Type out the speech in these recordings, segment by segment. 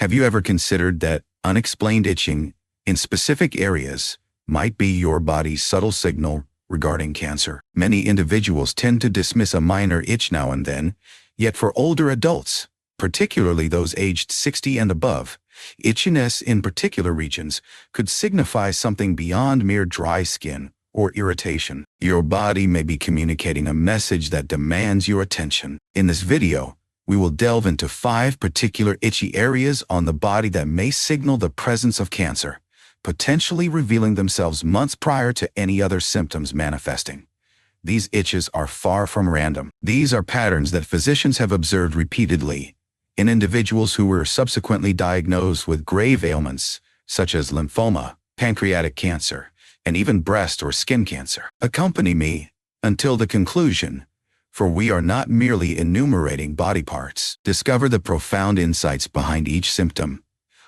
Have you ever considered that unexplained itching in specific areas might be your body's subtle signal regarding cancer? Many individuals tend to dismiss a minor itch now and then, yet for older adults, particularly those aged 60 and above, itchiness in particular regions could signify something beyond mere dry skin or irritation. Your body may be communicating a message that demands your attention. In this video, we will delve into 5 particular itchy areas on the body that may signal the presence of cancer, potentially revealing themselves months prior to any other symptoms manifesting. These itches are far from random. These are patterns that physicians have observed repeatedly in individuals who were subsequently diagnosed with grave ailments such as lymphoma, pancreatic cancer, and even breast or skin cancer. Accompany me until the conclusion, for we are not merely enumerating body parts. Discover the profound insights behind each symptom,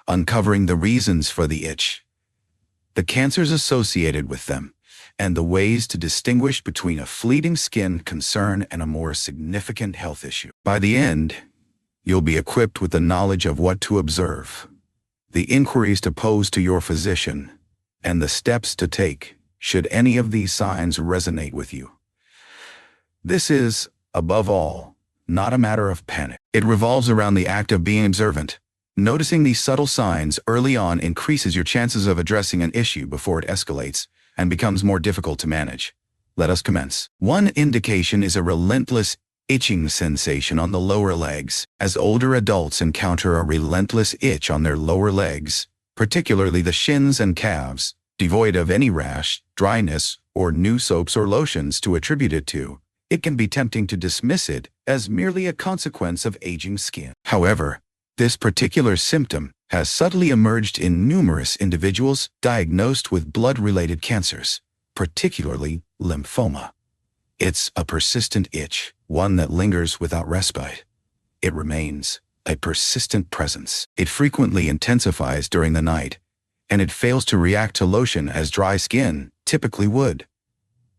uncovering the reasons for the itch, the cancers associated with them, and the ways to distinguish between a fleeting skin concern and a more significant health issue. By the end, you'll be equipped with the knowledge of what to observe, the inquiries to pose to your physician, and the steps to take should any of these signs resonate with you. This is, above all, not a matter of panic. It revolves around the act of being observant. Noticing these subtle signs early on increases your chances of addressing an issue before it escalates and becomes more difficult to manage. Let us commence. One indication is a relentless itching sensation on the lower legs. As older adults encounter a relentless itch on their lower legs, particularly the shins and calves, devoid of any rash, dryness, or new soaps or lotions to attribute it to, it can be tempting to dismiss it as merely a consequence of aging skin. However, this particular symptom has subtly emerged in numerous individuals diagnosed with blood-related cancers, particularly lymphoma. It's a persistent itch, one that lingers without respite. It remains a persistent presence. It frequently intensifies during the night, and it fails to react to lotion as dry skin typically would.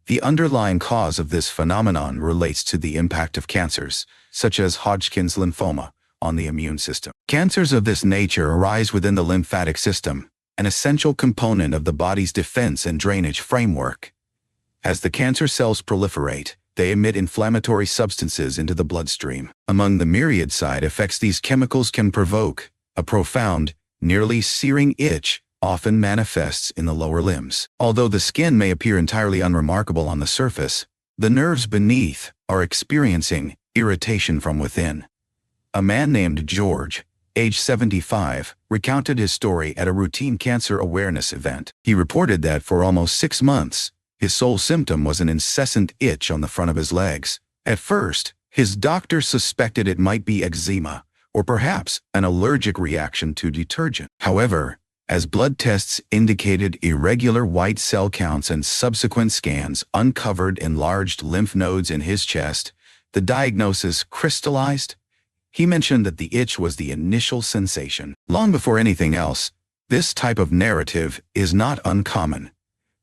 The underlying cause of this phenomenon relates to the impact of cancers, such as Hodgkin's lymphoma, on the immune system. Cancers of this nature arise within the lymphatic system, an essential component of the body's defense and drainage framework. As the cancer cells proliferate, they emit inflammatory substances into the bloodstream. Among the myriad side effects these chemicals can provoke, a profound, nearly searing itch often manifests in the lower limbs. Although the skin may appear entirely unremarkable on the surface, the nerves beneath are experiencing irritation from within. A man named George, age 75, recounted his story at a routine cancer awareness event. He reported that for almost 6 months, his sole symptom was an incessant itch on the front of his legs. At first, his doctor suspected it might be eczema, or perhaps an allergic reaction to detergent. However, as blood tests indicated irregular white cell counts and subsequent scans uncovered enlarged lymph nodes in his chest, the diagnosis crystallized. He mentioned that the itch was the initial sensation. Long before anything else, this type of narrative is not uncommon.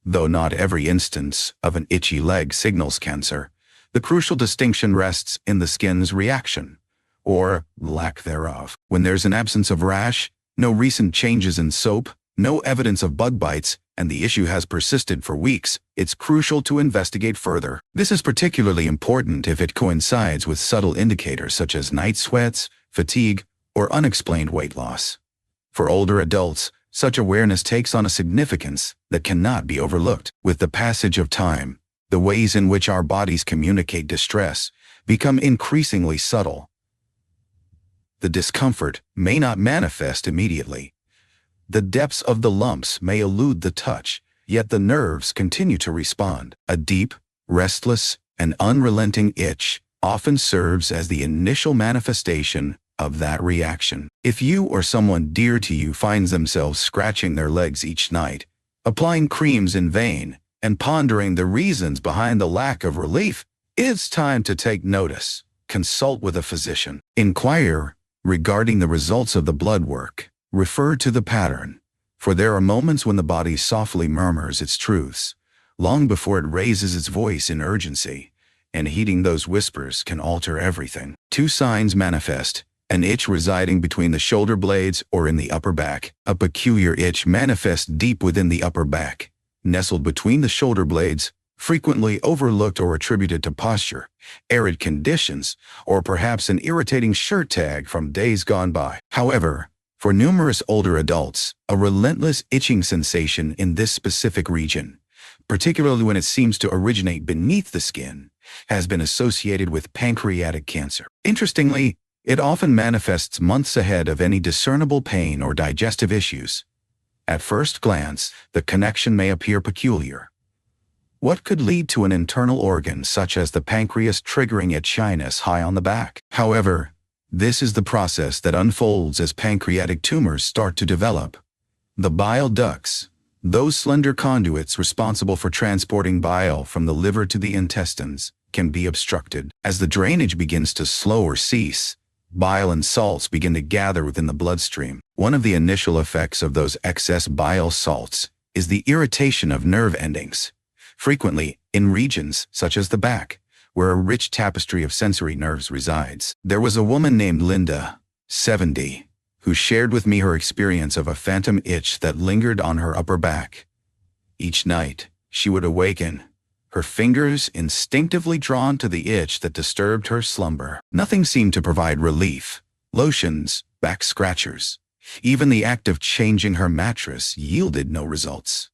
Though not every instance of an itchy leg signals cancer, the crucial distinction rests in the skin's reaction, or lack thereof. When there's an absence of rash, no recent changes in soap, no evidence of bug bites, and the issue has persisted for weeks, it's crucial to investigate further. This is particularly important if it coincides with subtle indicators such as night sweats, fatigue, or unexplained weight loss. For older adults, such awareness takes on a significance that cannot be overlooked. With the passage of time, the ways in which our bodies communicate distress become increasingly subtle. The discomfort may not manifest immediately. The depths of the lumps may elude the touch, yet the nerves continue to respond. A deep, restless, and unrelenting itch often serves as the initial manifestation of that reaction. If you or someone dear to you finds themselves scratching their legs each night, applying creams in vain, and pondering the reasons behind the lack of relief, it's time to take notice. Consult with a physician. Inquire regarding the results of the blood work. Refer to the pattern, for there are moments when the body softly murmurs its truths, long before it raises its voice in urgency, and heeding those whispers can alter everything. 2 signs manifest An itch residing between the shoulder blades or in the upper back. A peculiar itch manifests deep within the upper back, nestled between the shoulder blades, frequently overlooked or attributed to posture, arid conditions, or perhaps an irritating shirt tag from days gone by. However, for numerous older adults, a relentless itching sensation in this specific region, particularly when it seems to originate beneath the skin, has been associated with pancreatic cancer. Interestingly, it often manifests months ahead of any discernible pain or digestive issues. At first glance, the connection may appear peculiar. What could lead to an internal organ such as the pancreas triggering itchiness high on the back? However, this is the process that unfolds as pancreatic tumors start to develop. The bile ducts, those slender conduits responsible for transporting bile from the liver to the intestines, can be obstructed. As the drainage begins to slow or cease, bile and salts begin to gather within the bloodstream. One of the initial effects of those excess bile salts is the irritation of nerve endings, frequently in regions such as the back, where a rich tapestry of sensory nerves resides. There was a woman named Linda, 70, who shared with me her experience of a phantom itch that lingered on her upper back. Each night, she would awaken, her fingers instinctively drawn to the itch that disturbed her slumber. Nothing seemed to provide relief. Lotions, back scratchers, even the act of changing her mattress yielded no results.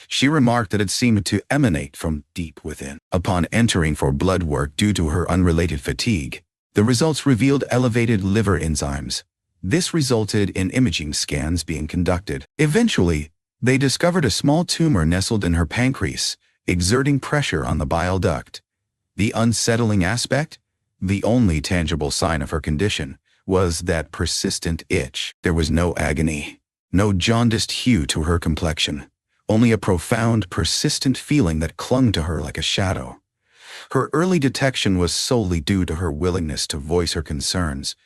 She remarked that it seemed to emanate from deep within. Upon entering for blood work due to her unrelated fatigue, the results revealed elevated liver enzymes. This resulted in imaging scans being conducted. Eventually, they discovered a small tumor nestled in her pancreas, exerting pressure on the bile duct. The unsettling aspect, the only tangible sign of her condition, was that persistent itch. There was no agony, no jaundiced hue to her complexion, only a profound, persistent feeling that clung to her like a shadow. Her early detection was solely due to her willingness to voice her concerns,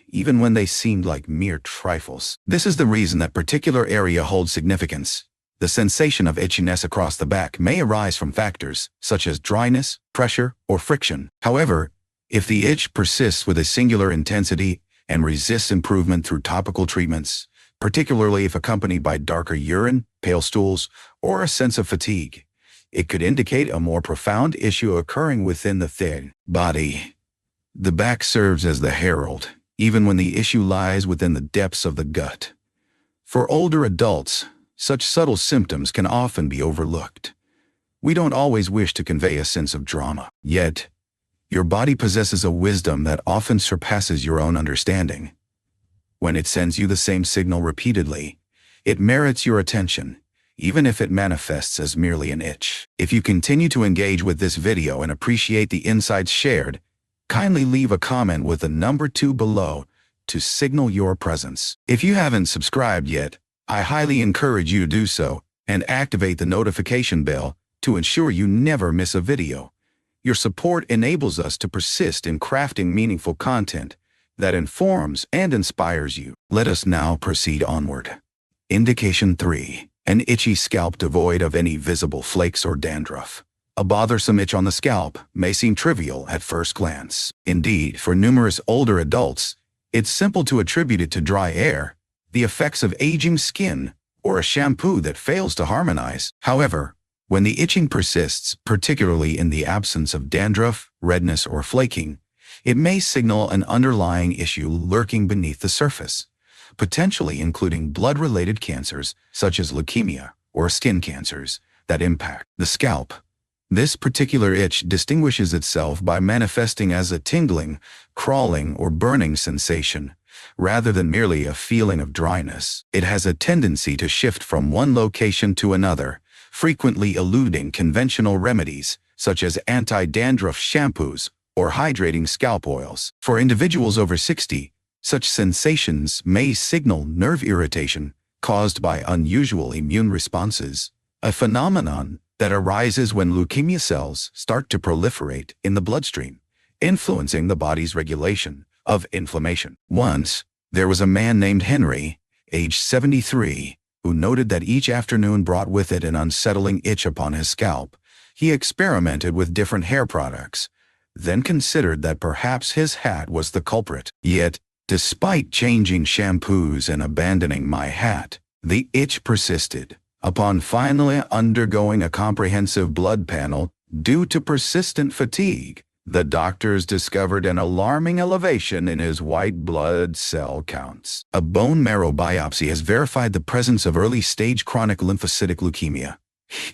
even when they seemed like mere trifles. This is the reason that particular area holds significance. The sensation of itchiness across the back may arise from factors such as dryness, pressure, or friction. However, if the itch persists with a singular intensity and resists improvement through topical treatments, particularly if accompanied by darker urine, pale stools, or a sense of fatigue, it could indicate a more profound issue occurring within the thin body. The back serves as the herald, even when the issue lies within the depths of the gut. For older adults, such subtle symptoms can often be overlooked. We don't always wish to convey a sense of drama. Yet, your body possesses a wisdom that often surpasses your own understanding. When it sends you the same signal repeatedly, it merits your attention, even if it manifests as merely an itch. If you continue to engage with this video and appreciate the insights shared, kindly leave a comment with the number 2 below to signal your presence. If you haven't subscribed yet, I highly encourage you to do so and activate the notification bell to ensure you never miss a video. Your support enables us to persist in crafting meaningful content that informs and inspires you. Let us now proceed onward. Indication 3. An itchy scalp devoid of any visible flakes or dandruff. A bothersome itch on the scalp may seem trivial at first glance. Indeed, for numerous older adults, it's simple to attribute it to dry air, the effects of aging skin, or a shampoo that fails to harmonize. However, when the itching persists, particularly in the absence of dandruff, redness, or flaking, it may signal an underlying issue lurking beneath the surface, potentially including blood-related cancers such as leukemia or skin cancers that impact the scalp. This particular itch distinguishes itself by manifesting as a tingling, crawling, or burning sensation, rather than merely a feeling of dryness. It has a tendency to shift from one location to another, frequently eluding conventional remedies such as anti-dandruff shampoos or hydrating scalp oils. For individuals over 60, such sensations may signal nerve irritation caused by unusual immune responses, a phenomenon that arises when leukemia cells start to proliferate in the bloodstream, influencing the body's regulation of inflammation. Once, there was a man named Henry, age 73, who noted that each afternoon brought with it an unsettling itch upon his scalp. He experimented with different hair products, then considered that perhaps his hat was the culprit. Yet, Despite changing shampoos and abandoning my hat, the itch persisted. Upon finally undergoing a comprehensive blood panel due to persistent fatigue, the doctors discovered an alarming elevation in his white blood cell counts. A bone marrow biopsy has verified the presence of early-stage chronic lymphocytic leukemia.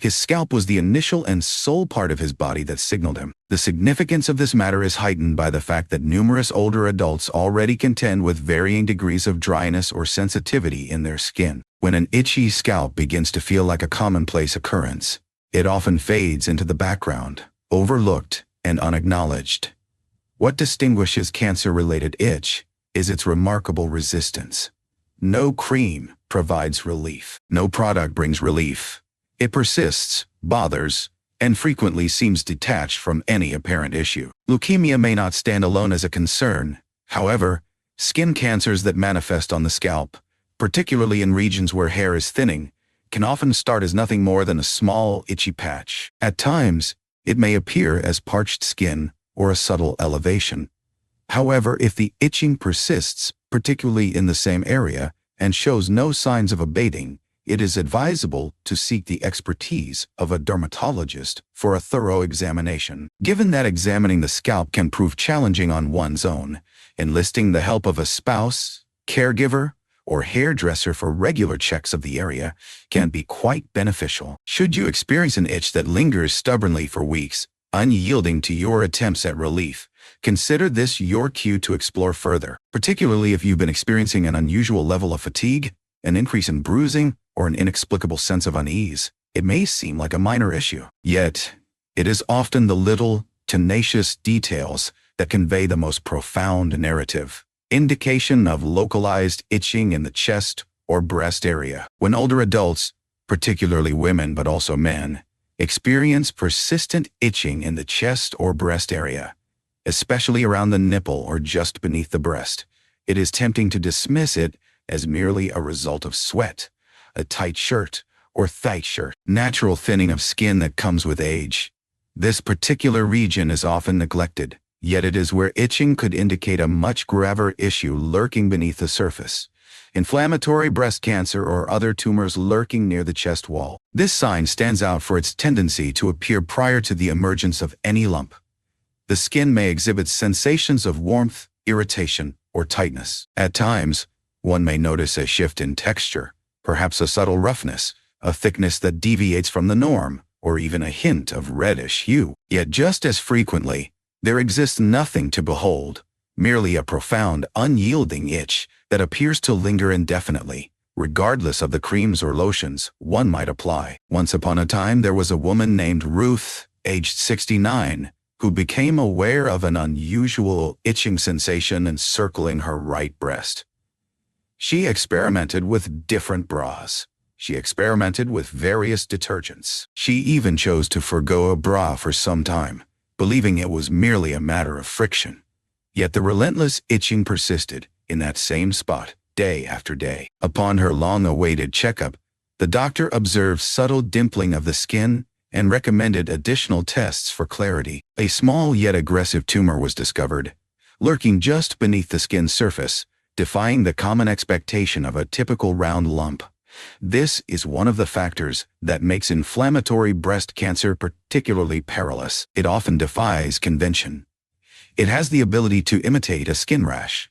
His scalp was the initial and sole part of his body that signaled him. The significance of this matter is heightened by the fact that numerous older adults already contend with varying degrees of dryness or sensitivity in their skin. When an itchy scalp begins to feel like a commonplace occurrence, it often fades into the background, overlooked and unacknowledged. What distinguishes cancer-related itch is its remarkable resistance. No cream provides relief. No product brings relief. It persists, bothers, and frequently seems detached from any apparent issue. Leukemia may not stand alone as a concern. However, skin cancers that manifest on the scalp, particularly in regions where hair is thinning, can often start as nothing more than a small, itchy patch. At times, it may appear as parched skin or a subtle elevation. However, if the itching persists, particularly in the same area, and shows no signs of abating, it is advisable to seek the expertise of a dermatologist for a thorough examination. Given that examining the scalp can prove challenging on one's own, enlisting the help of a spouse, caregiver, or hairdresser for regular checks of the area can be quite beneficial. Should you experience an itch that lingers stubbornly for weeks, unyielding to your attempts at relief, consider this your cue to explore further, particularly if you've been experiencing an unusual level of fatigue, an increase in bruising, or an inexplicable sense of unease. It may seem like a minor issue, yet it is often the little, tenacious details that convey the most profound narrative. Indication of localized itching in the chest or breast area. When older adults, particularly women but also men, experience persistent itching in the chest or breast area, especially around the nipple or just beneath the breast, it is tempting to dismiss it as merely a result of sweat, a tight shirt, or thigh shirt. Natural thinning of skin that comes with age. This particular region is often neglected, yet it is where itching could indicate a much graver issue lurking beneath the surface. Inflammatory breast cancer or other tumors lurking near the chest wall. This sign stands out for its tendency to appear prior to the emergence of any lump. The skin may exhibit sensations of warmth, irritation, or tightness. At times, one may notice a shift in texture, perhaps a subtle roughness, a thickness that deviates from the norm, or even a hint of reddish hue. Yet just as frequently, there exists nothing to behold, merely a profound, unyielding itch that appears to linger indefinitely, regardless of the creams or lotions one might apply. Once upon a time, there was a woman named Ruth, aged 69, who became aware of an unusual itching sensation encircling her right breast. She experimented with different bras. She experimented with various detergents. She even chose to forgo a bra for some time, believing it was merely a matter of friction. Yet the relentless itching persisted in that same spot, day after day. Upon her long-awaited checkup, the doctor observed subtle dimpling of the skin and recommended additional tests for clarity. A small yet aggressive tumor was discovered, lurking just beneath the skin's surface, defying the common expectation of a typical round lump. This is one of the factors that makes inflammatory breast cancer particularly perilous. It often defies convention. It has the ability to imitate a skin rash.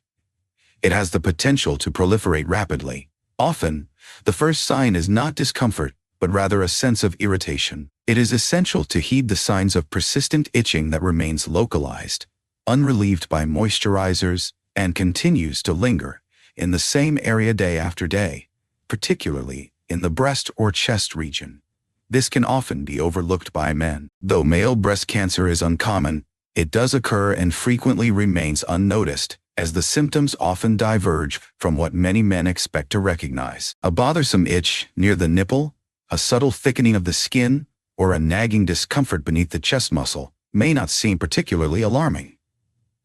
It has the potential to proliferate rapidly. Often, the first sign is not discomfort, but rather a sense of irritation. It is essential to heed the signs of persistent itching that remains localized, unrelieved by moisturizers, and continues to linger in the same area day after day, particularly in the breast or chest region. This can often be overlooked by men. Though male breast cancer is uncommon, it does occur and frequently remains unnoticed, as the symptoms often diverge from what many men expect to recognize. A bothersome itch near the nipple, a subtle thickening of the skin, or a nagging discomfort beneath the chest muscle may not seem particularly alarming.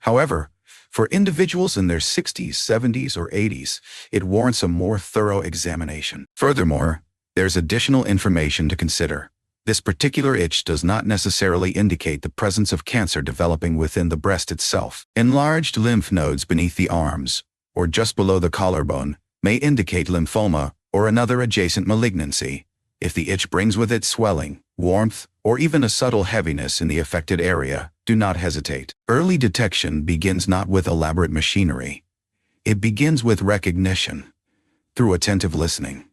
However, for individuals in their 60s, 70s, or 80s, it warrants a more thorough examination. Furthermore, there's additional information to consider. This particular itch does not necessarily indicate the presence of cancer developing within the breast itself. Enlarged lymph nodes beneath the arms, or just below the collarbone, may indicate lymphoma or another adjacent malignancy. If the itch brings with it swelling, warmth, or even a subtle heaviness in the affected area, do not hesitate. Early detection begins not with elaborate machinery. It begins with recognition, through attentive listening.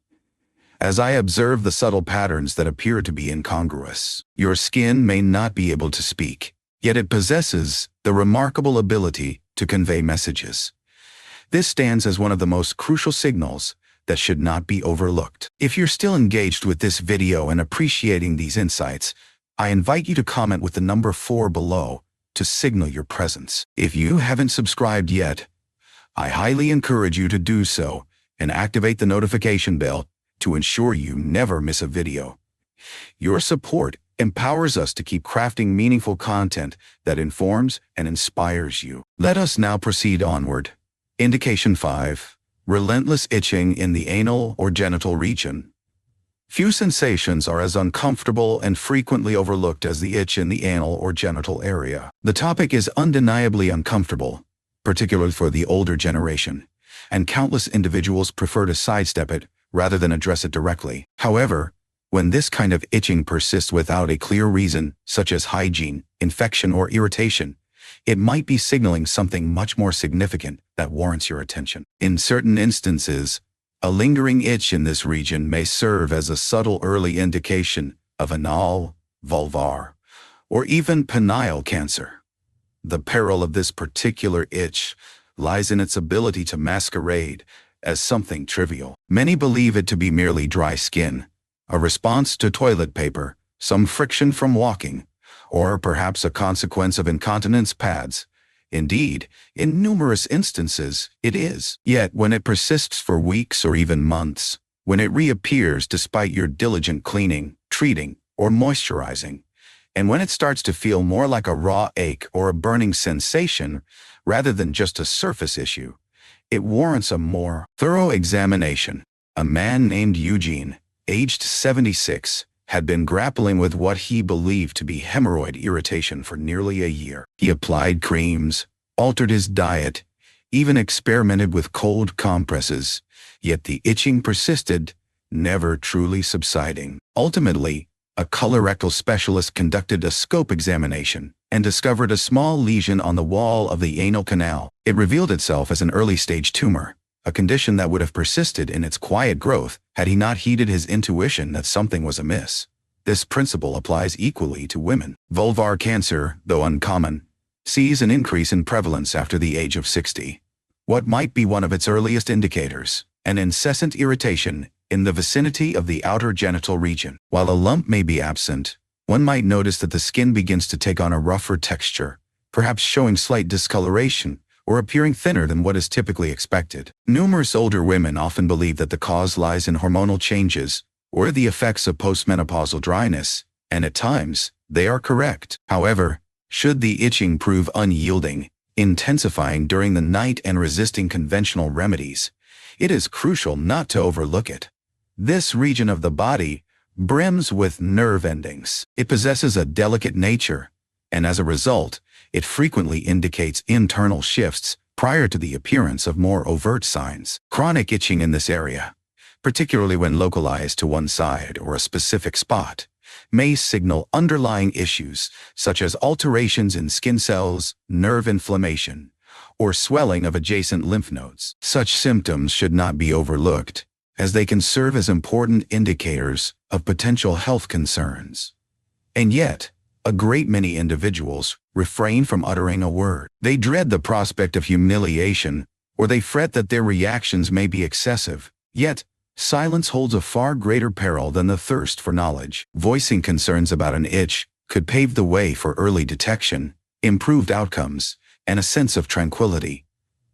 As I observe the subtle patterns that appear to be incongruous, your skin may not be able to speak, yet it possesses the remarkable ability to convey messages. This stands as one of the most crucial signals that should not be overlooked. If you're still engaged with this video and appreciating these insights, I invite you to comment with the number 4 below to signal your presence. If you haven't subscribed yet, I highly encourage you to do so and activate the notification bell to ensure you never miss a video. Your support empowers us to keep crafting meaningful content that informs and inspires you. Let us now proceed onward. Indication 5. Relentless itching in the anal or genital region. Few sensations are as uncomfortable and frequently overlooked as the itch in the anal or genital area. The topic is undeniably uncomfortable, particularly for the older generation, and countless individuals prefer to sidestep it rather than address it directly. However, when this kind of itching persists without a clear reason, such as hygiene, infection, or irritation, it might be signaling something much more significant that warrants your attention. In certain instances, a lingering itch in this region may serve as a subtle early indication of anal, vulvar, or even penile cancer. The peril of this particular itch lies in its ability to masquerade as something trivial. Many believe it to be merely dry skin, a response to toilet paper, some friction from walking, or perhaps a consequence of incontinence pads. Indeed, in numerous instances, it is. Yet, when it persists for weeks or even months, when it reappears despite your diligent cleaning, treating, or moisturizing, and when it starts to feel more like a raw ache or a burning sensation rather than just a surface issue, it warrants a more thorough examination. A man named Eugene, aged 76, had been grappling with what he believed to be hemorrhoid irritation for nearly a year. He applied creams, altered his diet, even experimented with cold compresses, yet the itching persisted, never truly subsiding. Ultimately, a colorectal specialist conducted a scope examination and discovered a small lesion on the wall of the anal canal. It revealed itself as an early-stage tumor, a condition that would have persisted in its quiet growth had he not heeded his intuition that something was amiss. This principle applies equally to women. Vulvar cancer, though uncommon, sees an increase in prevalence after the age of 60. What might be one of its earliest indicators? An incessant irritation in the vicinity of the outer genital region. While a lump may be absent, one might notice that the skin begins to take on a rougher texture, perhaps showing slight discoloration or appearing thinner than what is typically expected. Numerous older women often believe that the cause lies in hormonal changes or the effects of postmenopausal dryness, and at times, they are correct. However, should the itching prove unyielding, intensifying during the night and resisting conventional remedies, it is crucial not to overlook it. This region of the body brims with nerve endings. It possesses a delicate nature, and as a result, it frequently indicates internal shifts prior to the appearance of more overt signs. Chronic itching in this area, particularly when localized to one side or a specific spot, may signal underlying issues such as alterations in skin cells, nerve inflammation, or swelling of adjacent lymph nodes. Such symptoms should not be overlooked, as they can serve as important indicators of potential health concerns. And yet, a great many individuals refrain from uttering a word. They dread the prospect of humiliation, or they fret that their reactions may be excessive. Yet, silence holds a far greater peril than the thirst for knowledge. Voicing concerns about an itch could pave the way for early detection, improved outcomes, and a sense of tranquility.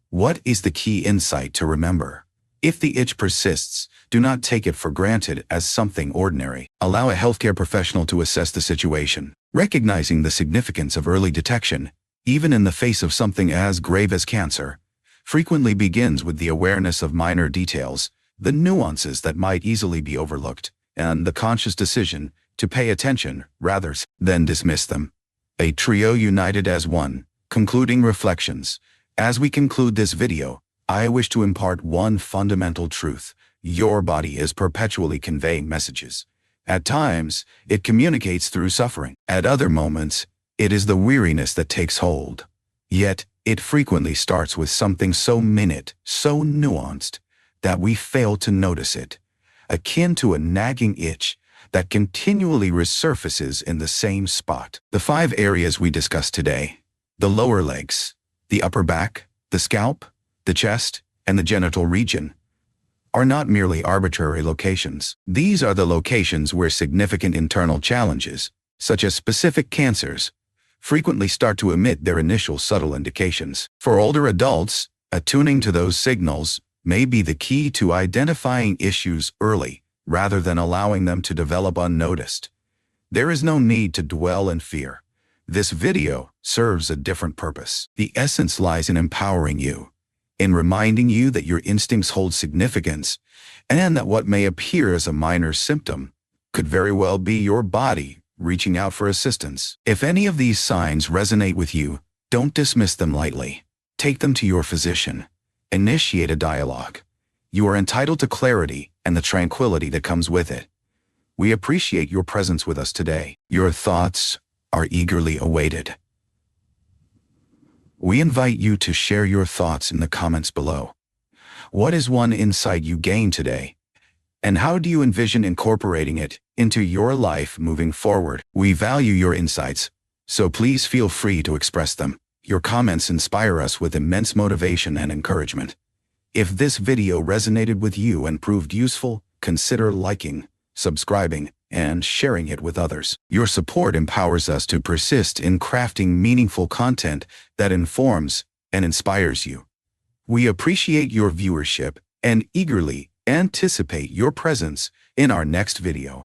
What is the key insight to remember? If the itch persists, do not take it for granted as something ordinary. Allow a healthcare professional to assess the situation. Recognizing the significance of early detection, even in the face of something as grave as cancer, frequently begins with the awareness of minor details, the nuances that might easily be overlooked, and the conscious decision to pay attention rather than dismiss them. A trio united as one. Concluding reflections. As we conclude this video, I wish to impart one fundamental truth. Your body is perpetually conveying messages. At times, it communicates through suffering. At other moments, it is the weariness that takes hold. Yet, it frequently starts with something so minute, so nuanced, that we fail to notice it, akin to a nagging itch that continually resurfaces in the same spot. The 5 areas we discussed today: the lower legs, the upper back, the scalp, the chest, and the genital region, are not merely arbitrary locations. These are the locations where significant internal challenges, such as specific cancers, frequently start to emit their initial subtle indications. For older adults, attuning to those signals may be the key to identifying issues early rather than allowing them to develop unnoticed. There is no need to dwell in fear. This video serves a different purpose. The essence lies in empowering you, in reminding you that your instincts hold significance, and that what may appear as a minor symptom could very well be your body reaching out for assistance. If any of these signs resonate with you, don't dismiss them lightly. Take them to your physician. Initiate a dialogue. You are entitled to clarity and the tranquility that comes with it. We appreciate your presence with us today. Your thoughts are eagerly awaited. We invite you to share your thoughts in the comments below. What is one insight you gained today? And how do you envision incorporating it into your life moving forward? We value your insights, so please feel free to express them. Your comments inspire us with immense motivation and encouragement. If this video resonated with you and proved useful, consider liking, subscribing, and sharing it with others. Your support empowers us to persist in crafting meaningful content that informs and inspires you. We appreciate your viewership and eagerly anticipate your presence in our next video.